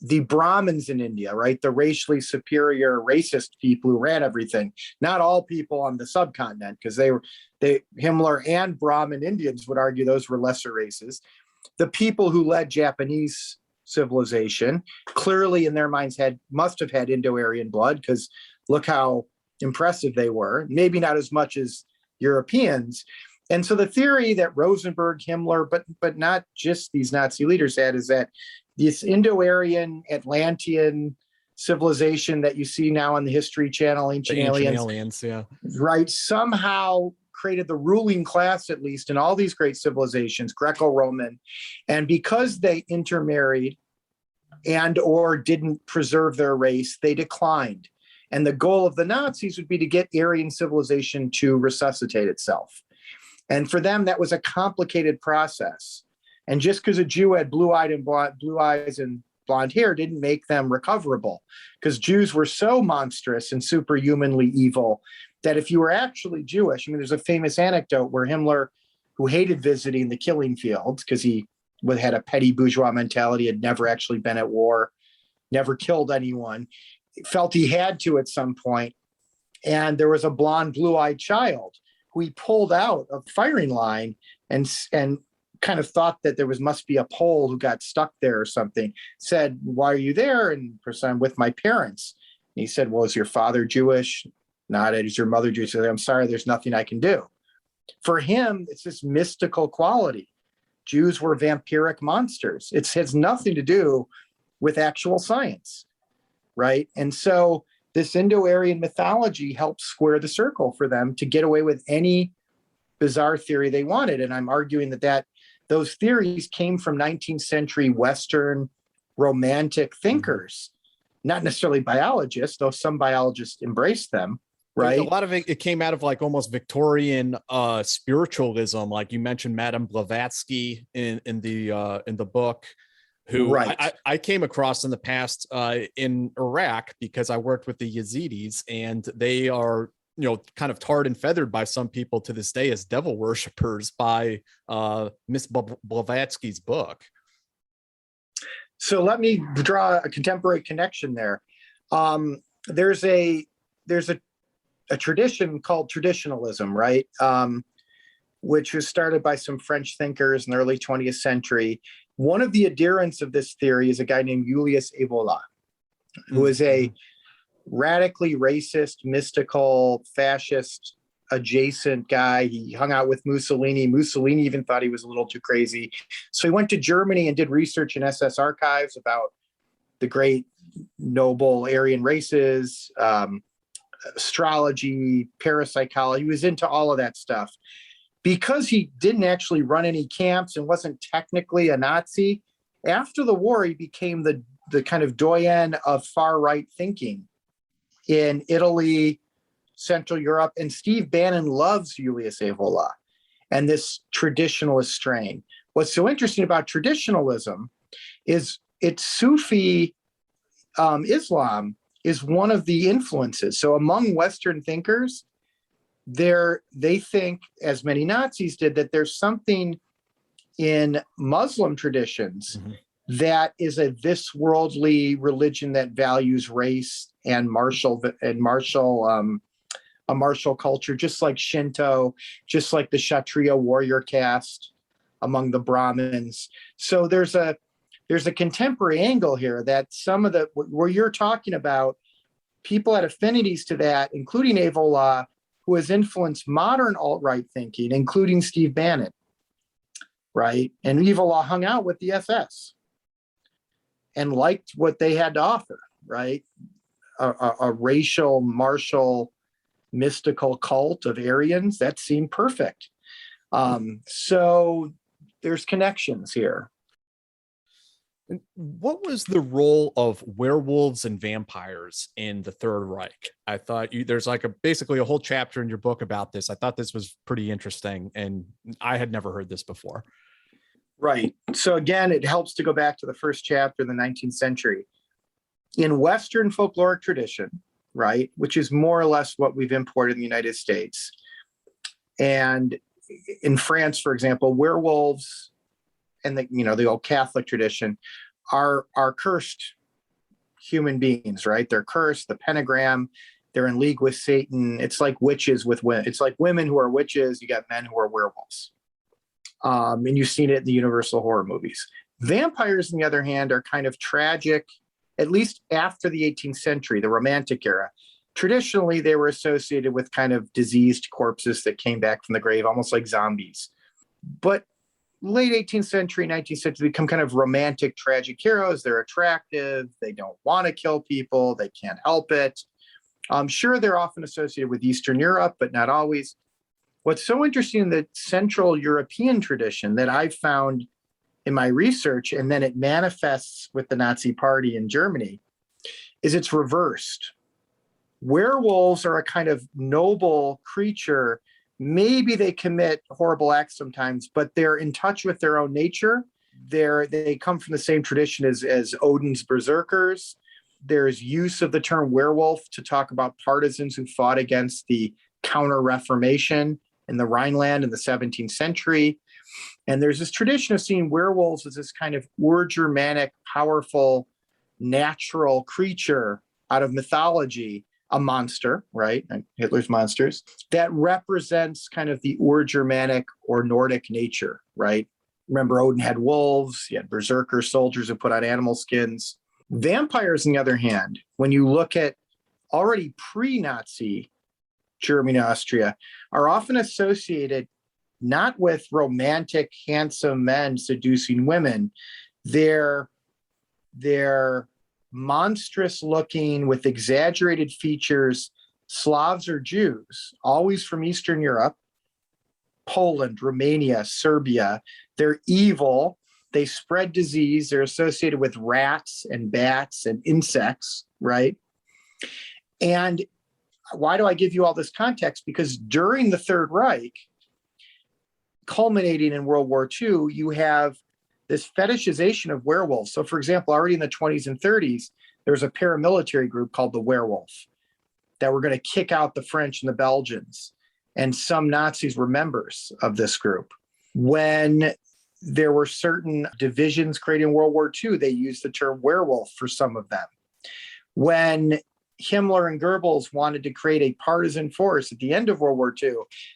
the Brahmins in India, right? The racially superior racist people who ran everything. Not all people on the subcontinent, because Himmler and Brahmin Indians would argue those were lesser races. The people who led Japanese civilization clearly in their minds must have had Indo-Aryan blood, because look how impressive they were. Maybe not as much as Europeans. And so the theory that Rosenberg, Himmler, but not just these Nazi leaders had, is that this Indo-Aryan, Atlantean civilization that you see now on the History Channel, Ancient Aliens, yeah. right, somehow created the ruling class, at least in all these great civilizations, Greco-Roman. And because they intermarried and or didn't preserve their race, they declined. And the goal of the Nazis would be to get Aryan civilization to resuscitate itself. And for them, that was a complicated process. And just because a Jew had blue eyes and blonde hair didn't make them recoverable, because Jews were so monstrous and superhumanly evil that if you were actually Jewish, I mean, there's a famous anecdote where Himmler, who hated visiting the killing fields because he had a petty bourgeois mentality, had never actually been at war, never killed anyone, felt he had to at some point. And there was a blonde, blue-eyed child who he pulled out of the firing line and kind of thought that there must be a Pole who got stuck there or something, said, "Why are you there?" And of course, "I'm with my parents." And he said, "Well, is your father Jewish?" "Not. Is your mother Jewish?" He said, "I'm sorry, there's nothing I can do." For him, it's this mystical quality. Jews were vampiric monsters. It has nothing to do with actual science, right? And so this Indo-Aryan mythology helped square the circle for them to get away with any bizarre theory they wanted. And I'm arguing that those theories came from 19th century Western romantic thinkers, not necessarily biologists, though some biologists embraced them, right? A lot of it came out of like almost Victorian spiritualism, like you mentioned Madame Blavatsky in the book, who right. I came across in the past in Iraq because I worked with the Yazidis, and they are, kind of tarred and feathered by some people to this day as devil worshippers by Miss Blavatsky's book. So let me draw a contemporary connection there. There's a tradition called traditionalism, right? Which was started by some French thinkers in the early 20th century. One of the adherents of this theory is a guy named Julius Evola, who is a radically racist, mystical, fascist adjacent guy. He hung out with Mussolini. Mussolini even thought he was a little too crazy. So he went to Germany and did research in SS archives about the great noble Aryan races, astrology, parapsychology. He was into all of that stuff. Because he didn't actually run any camps and wasn't technically a Nazi, after the war, he became the kind of doyen of far-right thinking in Italy, Central Europe. And Steve Bannon loves Julius Evola and this traditionalist strain. What's so interesting about traditionalism is it's Sufi Islam is one of the influences. So among Western thinkers, they think, as many Nazis did, that there's something in Muslim traditions that is a this worldly religion that values race and a martial culture, just like Shinto, just like the Kshatriya warrior caste among the Brahmins. So there's a contemporary angle here that some of where you're talking about, people had affinities to that, including Evola, who has influenced modern alt-right thinking, including Steve Bannon, right? And Evola hung out with the SS and liked what they had to offer, right? A racial, martial, mystical cult of Aryans, that seemed perfect. So there's connections here. What was the role of werewolves and vampires in the Third Reich? I thought there's like basically a whole chapter in your book about this. I thought this was pretty interesting, and I had never heard this before. Right. So again, it helps to go back to the first chapter in the 19th century. In Western folkloric tradition, right, which is more or less what we've imported in the United States, and in France, for example, werewolves and the old Catholic tradition are cursed human beings, right? They're cursed, the pentagram, they're in league with Satan. It's like witches with women. It's like women who are witches. You got men who are werewolves. And you've seen it in the Universal horror movies. Vampires, on the other hand, are kind of tragic, at least after the 18th century, the Romantic era. Traditionally, they were associated with kind of diseased corpses that came back from the grave, almost like zombies. But late 18th century, 19th century, become kind of romantic, tragic heroes. They're attractive. They don't want to kill people. They can't help it. Sure, they're often associated with Eastern Europe, but not always. What's so interesting in the Central European tradition that I've found in my research, and then it manifests with the Nazi Party in Germany, is it's reversed. Werewolves are a kind of noble creature. Maybe they commit horrible acts sometimes, but they're in touch with their own nature. They come from the same tradition as Odin's berserkers. There's use of the term werewolf to talk about partisans who fought against the Counter-Reformation in the Rhineland in the 17th century. And there's this tradition of seeing werewolves as this kind of ur-Germanic, powerful, natural creature out of mythology, a monster, right? And Hitler's monsters, that represents kind of the ur-Germanic or Nordic nature, right? Remember, Odin had wolves, he had berserker soldiers who put on animal skins. Vampires, on the other hand, when you look at already pre-Nazi Germany and Austria, are often associated not with romantic, handsome men seducing women. They're monstrous looking with exaggerated features, Slavs or Jews, always from Eastern Europe, Poland, Romania, Serbia. They're evil. They spread disease. They're associated with rats and bats and insects, right? And why do I give you all this context? Because during the Third Reich, culminating in World War II, you have this fetishization of werewolves. So, for example, already in the 20s and 30s, there was a paramilitary group called the Werewolf that were going to kick out the French and the Belgians. And some Nazis were members of this group. When there were certain divisions created in World War II, they used the term werewolf for some of them. When Himmler and Goebbels wanted to create a partisan force at the end of World War II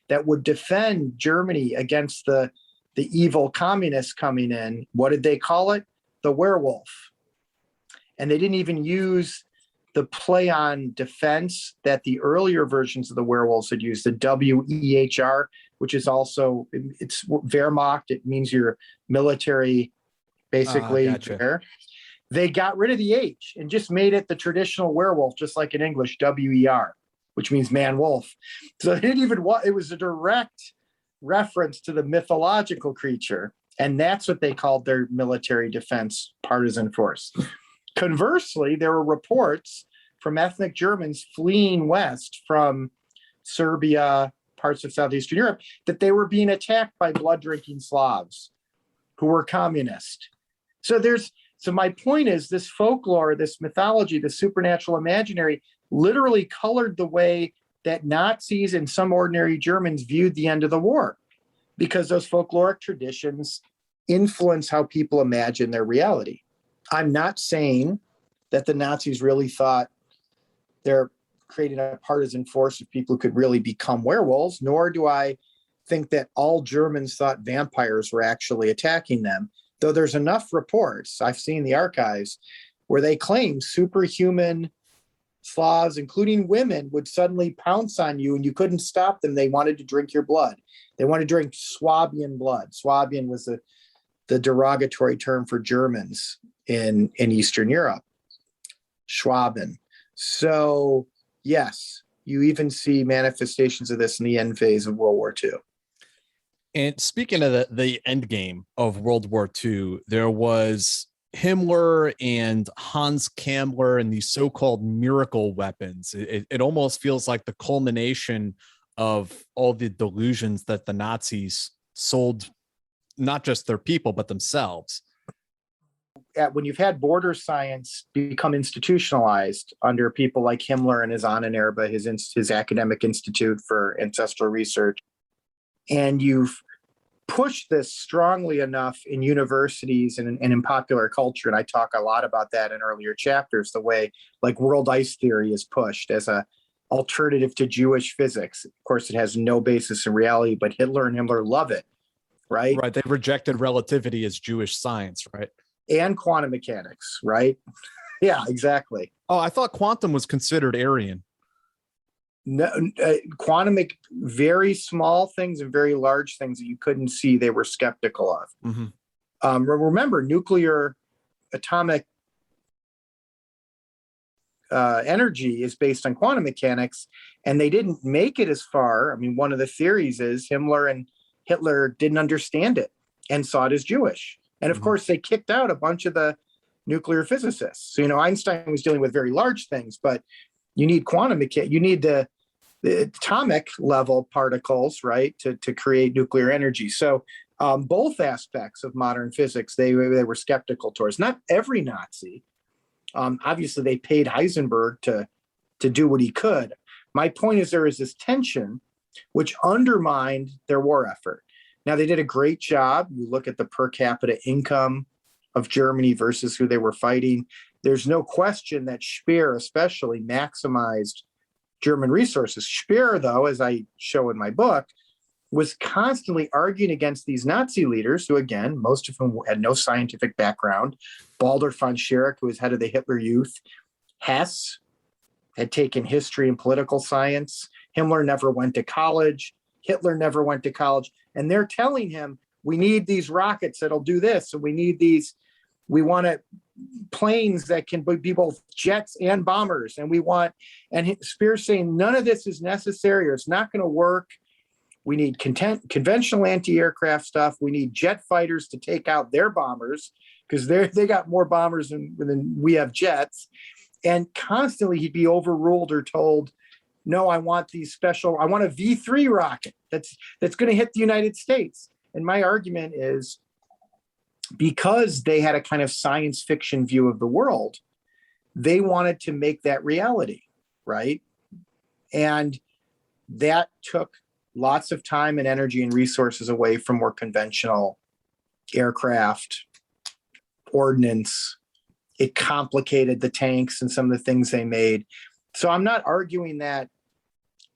that would defend Germany against the evil communists coming in, what did they call it? The werewolf. And they didn't even use the play on defense that the earlier versions of the werewolves had used, the WEHR, which is also, it's Wehrmacht. It means your military, basically. Gotcha. They got rid of the H and just made it the traditional werewolf, just like in English, WER, which means man wolf. So they didn't even want, it was a direct reference to the mythological creature. And that's what they called their military defense partisan force. Conversely, there were reports from ethnic Germans fleeing west from Serbia, parts of Southeastern Europe, that they were being attacked by blood-drinking Slavs who were communist. So my point is, this folklore, this mythology, the supernatural imaginary literally colored the way that Nazis and some ordinary Germans viewed the end of the war, because those folkloric traditions influence how people imagine their reality. I'm not saying that the Nazis really thought they're creating a partisan force of people who could really become werewolves, nor do I think that all Germans thought vampires were actually attacking them, though there's enough reports, I've seen the archives, where they claim superhuman Slavs, including women, would suddenly pounce on you and you couldn't stop them. They wanted to drink your blood. They wanted to drink Swabian blood. Swabian was the derogatory term for Germans in Eastern Europe. Schwaben. So, yes, you even see manifestations of this in the end phase of World War II. And speaking of the end game of World War II, there was Himmler and Hans Kammler and these so-called miracle weapons. It almost feels like the culmination of all the delusions that the Nazis sold, not just their people, but themselves. When you've had border science become institutionalized under people like Himmler and his Ahnenerbe, his academic institute for ancestral research, and you've pushed this strongly enough in universities and in popular culture, and I talk a lot about that in earlier chapters, the way like world ice theory is pushed as a alternative to Jewish physics. Of course, it has no basis in reality, but Hitler and Himmler love it, right? Right. They rejected relativity as Jewish science, right? And quantum mechanics, right? Yeah, exactly. Oh, I thought quantum was considered Aryan. No, very small things and very large things that you couldn't see, they were skeptical of. Remember, nuclear atomic energy is based on quantum mechanics, and they didn't make it as far. I mean, one of the theories is Himmler and Hitler didn't understand it and saw it as Jewish. And of course, they kicked out a bunch of the nuclear physicists. So, Einstein was dealing with very large things, but you need quantum mechanics. You need the atomic level particles, right, to create nuclear energy. So both aspects of modern physics, they were skeptical towards. Not every Nazi. Obviously, they paid Heisenberg to do what he could. My point is there is this tension which undermined their war effort. Now, they did a great job. You look at the per capita income of Germany versus who they were fighting. There's no question that Speer especially maximized German resources. Speer, though, as I show in my book, was constantly arguing against these Nazi leaders who, again, most of whom had no scientific background. Baldur von Schirach, who was head of the Hitler Youth. Hess had taken history and political science. Himmler never went to college. Hitler never went to college. And they're telling him, we need these rockets that'll do this. And we want planes that can be both jets and bombers. And Speer's saying, none of this is necessary or it's not going to work. We need conventional anti-aircraft stuff. We need jet fighters to take out their bombers because they got more bombers than we have jets. And constantly he'd be overruled or told, no, I want a V3 rocket that's going to hit the United States. And my argument is because they had a kind of science fiction view of the world, they wanted to make that reality, right? And that took lots of time and energy and resources away from more conventional aircraft, ordnance. It complicated the tanks and some of the things they made. So I'm not arguing that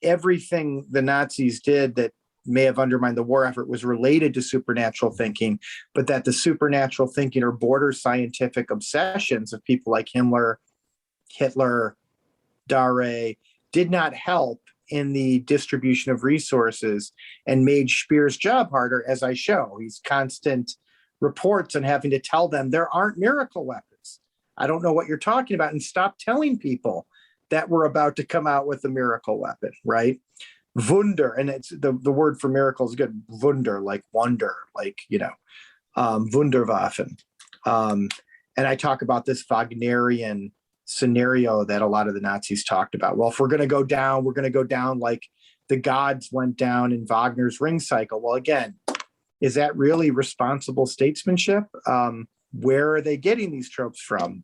everything the Nazis did that may have undermined the war effort was related to supernatural thinking, but that the supernatural thinking or border scientific obsessions of people like Himmler, Hitler, Dare did not help in the distribution of resources and made Speer's job harder, as I show. He's constant reports on having to tell them there aren't miracle weapons. I don't know what you're talking about, and stop telling people that we're about to come out with a miracle weapon, right? Wunder, and it's the word for miracle is good. Wunder, like wonder, like, Wunderwaffen. And I talk about this Wagnerian scenario that a lot of the Nazis talked about. Well, if we're going to go down like the gods went down in Wagner's Ring Cycle. Well, again, is that really responsible statesmanship? Where are they getting these tropes from?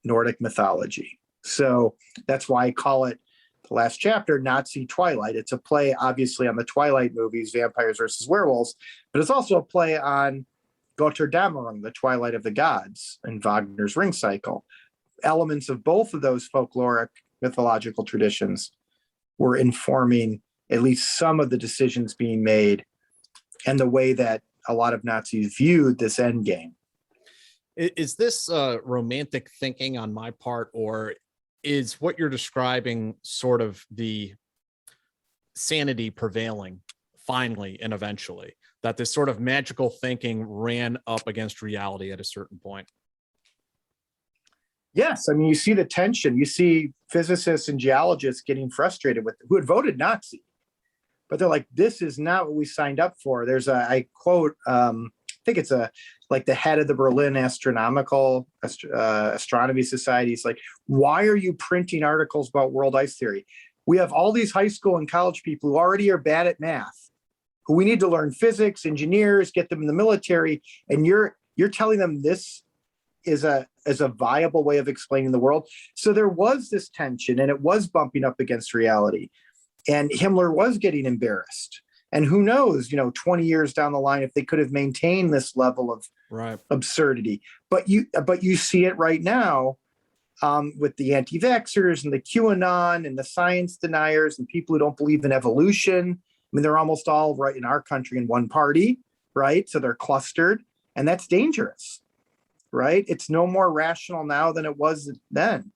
Nordic mythology. So that's why I call it, the last chapter, Nazi Twilight. It's a play, obviously, on the Twilight movies, vampires versus werewolves, but it's also a play on Götterdämmerung, the Twilight of the Gods, in Wagner's Ring Cycle. Elements of both of those folkloric mythological traditions were informing at least some of the decisions being made and the way that a lot of Nazis viewed this end game. Is this romantic thinking on my part, or is what you're describing sort of the sanity prevailing finally and eventually, that this sort of magical thinking ran up against reality at a certain point? Yes. I mean, you see the tension. You see physicists and geologists getting frustrated with who had voted Nazi, but they're like, this is not what we signed up for. I quote, I think it's like the head of the Berlin Astronomy Society. Is like, why are you printing articles about world ice theory? We have all these high school and college people who already are bad at math, who we need to learn physics, engineers, get them in the military. And you're telling them this is a viable way of explaining the world. So there was this tension, and it was bumping up against reality. And Himmler was getting embarrassed. And who knows, 20 years down the line, if they could have maintained this level of absurdity. But you see it right now with the anti-vaxxers and the QAnon and the science deniers and people who don't believe in evolution. I mean, they're almost all right in our country in one party, right? So they're clustered, and that's dangerous, right? It's no more rational now than it was then.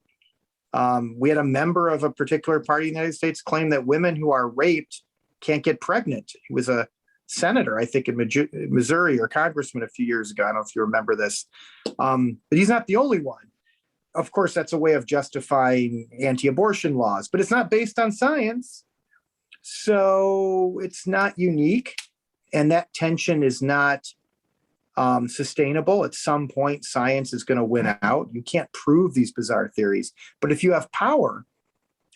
We had a member of a particular party in the United States claim that women who are raped can't get pregnant. He was a senator, I think, in Missouri, or congressman a few years ago. I don't know if you remember this. But he's not the only one. Of course, that's a way of justifying anti-abortion laws, but it's not based on science. So it's not unique. And that tension is not sustainable. At some point, science is going to win out. You can't prove these bizarre theories. But if you have power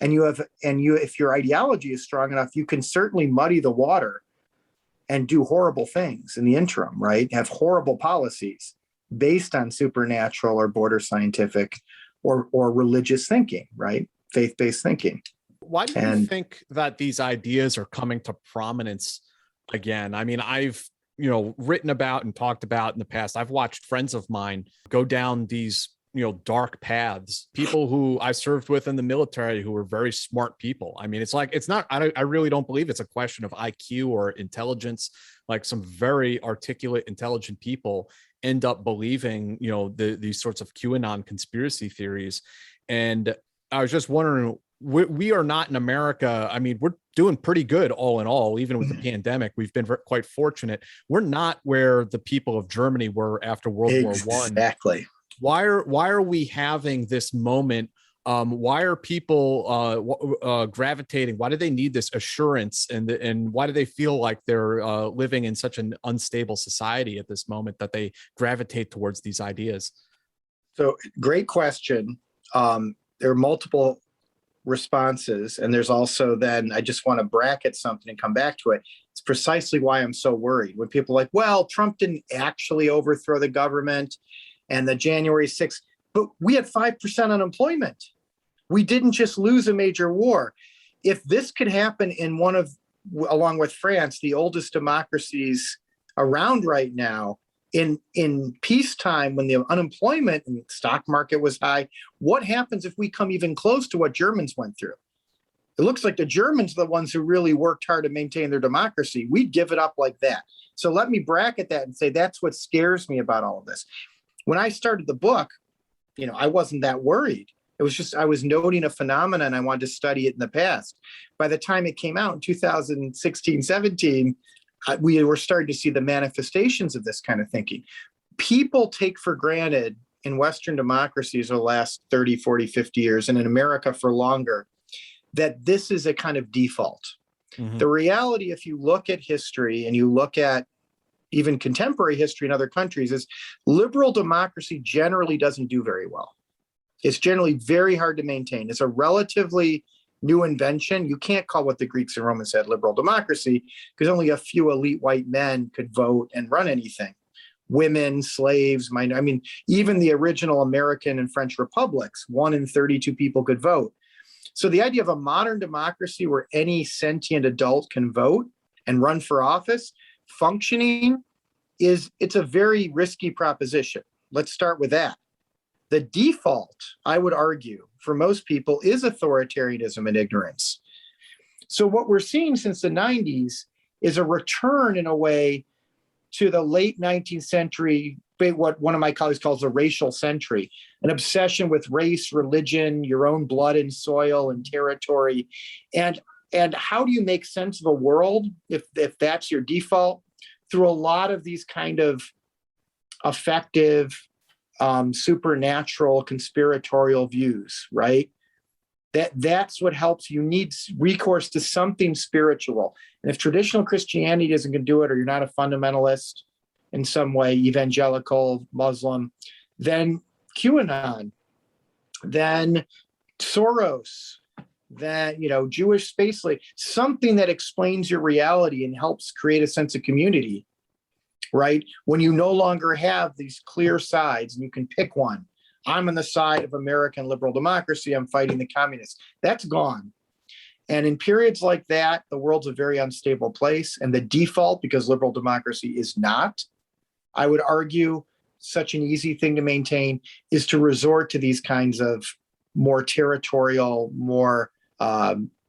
and if your ideology is strong enough, you can certainly muddy the water and do horrible things in the interim, right? Have horrible policies based on supernatural or border scientific or religious thinking, right? Faith-based thinking. Why do you think that these ideas are coming to prominence again? I mean, I've written about and talked about in the past. I've watched friends of mine go down these dark paths, people who I served with in the military who were very smart people. I mean, I really don't believe it's a question of IQ or intelligence. Like, some very articulate, intelligent people end up believing, these sorts of QAnon conspiracy theories. And I was just wondering, we are not in America. I mean, we're doing pretty good all in all, even with the pandemic. We've been quite fortunate. We're not where the people of Germany were after World War I. Exactly. Why are we having this moment? Why are people gravitating? Why do they need this assurance? And why do they feel like they're living in such an unstable society at this moment that they gravitate towards these ideas? So, great question. There are multiple responses. And there's also then, I just want to bracket something and come back to it. It's precisely why I'm so worried. When people are like, well, Trump didn't actually overthrow the government and the January 6th, but we had 5% unemployment. We didn't just lose a major war. If this could happen in along with France, the oldest democracies around right now, in peacetime, when the unemployment and stock market was high, what happens if we come even close to what Germans went through? It looks like the Germans are the ones who really worked hard to maintain their democracy. We'd give it up like that. So let me bracket that and say that's what scares me about all of this. When I started the book, I wasn't that worried. It was just, I was noting a phenomenon. I wanted to study it in the past. By the time it came out in 2016, 17, we were starting to see the manifestations of this kind of thinking. People take for granted in Western democracies over the last 30, 40, 50 years, and in America for longer, that this is a kind of default. Mm-hmm. The reality, if you look at history and you look at even contemporary history in other countries, is liberal democracy generally doesn't do very well. It's generally very hard to maintain. It's a relatively new invention. You can't call what the Greeks and Romans had liberal democracy because only a few elite white men could vote and run anything. Women, slaves, even the original American and French republics, 1 in 32 people could vote. So the idea of a modern democracy where any sentient adult can vote and run for office, functioning, it's a very risky proposition. Let's start with that. The default, I would argue, for most people is authoritarianism and ignorance. So what we're seeing since the 90s is a return, in a way, to the late 19th century, what one of my colleagues calls the racial century, an obsession with race, religion, your own blood and soil and territory. And how do you make sense of a world, if that's your default, through a lot of these kind of effective, supernatural, conspiratorial views, right? That's what helps. You need recourse to something spiritual. And if traditional Christianity isn't going to do it, or you're not a fundamentalist in some way, evangelical, Muslim, then QAnon, then Soros, then, Jewish space slave, something that explains your reality and helps create a sense of community, right? When you no longer have these clear sides and you can pick one. I'm on the side of American liberal democracy. I'm fighting the communists. That's gone. And in periods like that, the world's a very unstable place. And the default, because liberal democracy is not, I would argue, such an easy thing to maintain, is to resort to these kinds of more territorial, more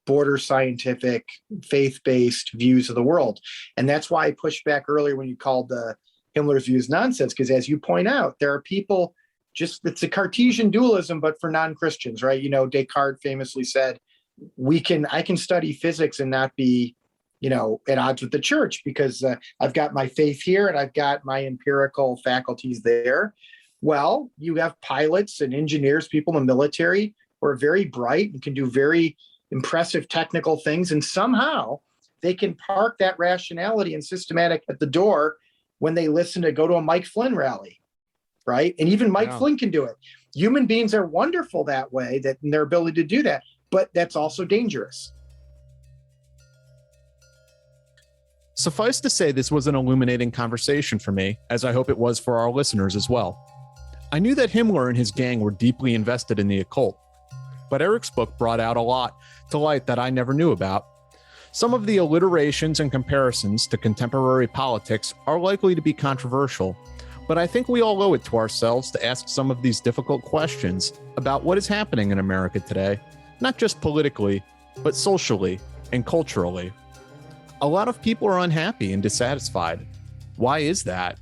border scientific, faith-based views of the world. And that's why I pushed back earlier when you called Himmler's views nonsense, because as you point out, there are people it's a Cartesian dualism, but for non-Christians, right? Descartes famously said, I can study physics and not be, at odds with the church, because I've got my faith here and I've got my empirical faculties there. Well, you have pilots and engineers, people in the military who are very bright and can do very impressive technical things. And somehow they can park that rationality and systematic at the door when they go to a Mike Flynn rally, right? And even Mike Flynn can do it. Human beings are wonderful that way, that in their ability to do that, but that's also dangerous. Suffice to say, this was an illuminating conversation for me, as I hope it was for our listeners as well. I knew that Himmler and his gang were deeply invested in the occult, but Eric's book brought out a lot to light that I never knew about. Some of the alliterations and comparisons to contemporary politics are likely to be controversial, but I think we all owe it to ourselves to ask some of these difficult questions about what is happening in America today, not just politically, but socially and culturally. A lot of people are unhappy and dissatisfied. Why is that?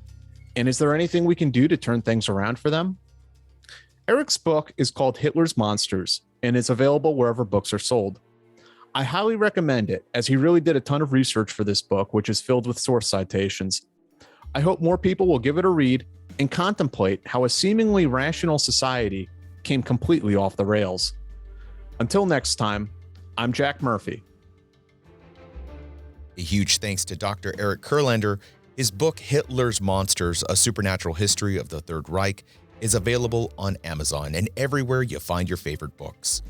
And is there anything we can do to turn things around for them? Eric's book is called Hitler's Monsters and is available wherever books are sold. I highly recommend it, as he really did a ton of research for this book, which is filled with source citations. I hope more people will give it a read and contemplate how a seemingly rational society came completely off the rails. Until next time, I'm Jack Murphy. A huge thanks to Dr. Eric Kurlander. His book, Hitler's Monsters, A Supernatural History of the Third Reich, is available on Amazon and everywhere you find your favorite books.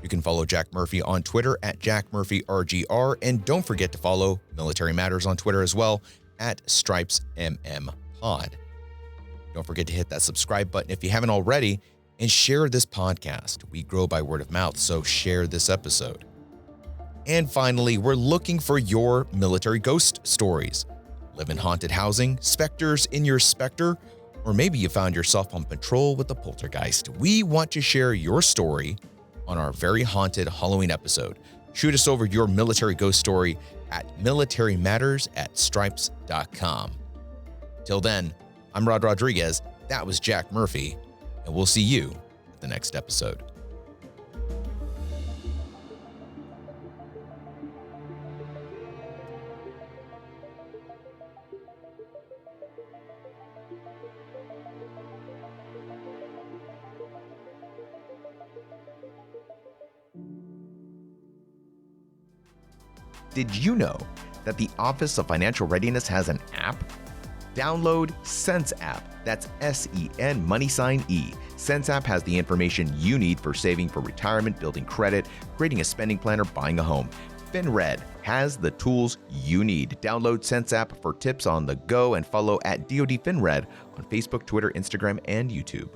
You can follow Jack Murphy on Twitter at JackMurphyRGR, and don't forget to follow Military Matters on Twitter as well at StripesMMPod. Don't forget to hit that subscribe button if you haven't already, and share this podcast. We grow by word of mouth, so share this episode. And finally, we're looking for your military ghost stories. Live in haunted housing, specters in your specter, or maybe you found yourself on patrol with a poltergeist. We want to share your story on our very haunted Halloween episode. Shoot us over your military ghost story at militarymatters@stripes.com. Till then, I'm Rod Rodriguez, that was Jack Murphy, and we'll see you at the next episode. Did you know that the Office of Financial Readiness has an app? Download Sense App. That's SEN $E. Sense App has the information you need for saving for retirement, building credit, creating a spending plan, or buying a home. FinRed has the tools you need. Download Sense App for tips on the go and follow at DoD FinRed on Facebook, Twitter, Instagram, and YouTube.